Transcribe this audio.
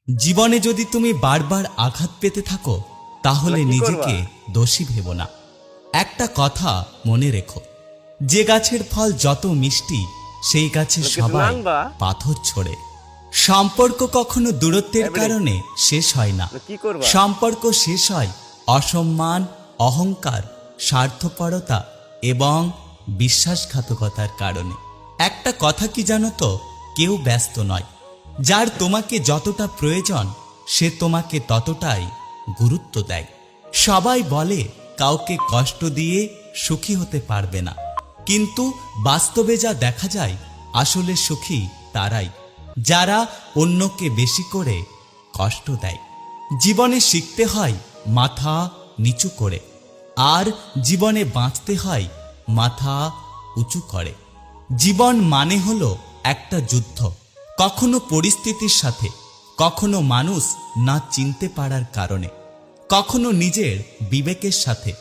জীবনে যদি তুমি বারবার আঘাত পেতে থাকো তাহলে নিজেকে দোষী ভেবো না। একটা কথা মনে রেখো, যে গাছের ফল যত মিষ্টি সেই গাছে সবাই পাথর ছোড়ে। সম্পর্ক কখনো দূরত্বের কারণে শেষ হয় না। সম্পর্ক শেষ হয় অসম্মান, অহংকার, স্বার্থপরতা এবং বিশ্বাসঘাতকতার কারণে। একটা কথা কি জানো তো, কেউ ব্যস্ত নয়। যার তোমাকে যতটা প্রয়োজন সে তোমাকে ততটাই গুরুত্ব দেয়। সবাই বলে কাউকে কষ্ট দিয়ে সুখী হতে পারবে না, কিন্তু বাস্তবে যা দেখা যায় আসলে সুখী তারাই যারা অন্যকে বেশি করে কষ্ট দেয়। জীবনে শিখতে হয় মাথা নিচু করে, আর জীবনে বাঁচতে হয় মাথা উঁচু করে। জীবন মানে হলো একটা যুদ্ধ, কখনো পরিস্থিতির সাথে, কখনো মানুষ না চিনতে পারার কারণে, কখনো নিজের বিবেকের সাথে।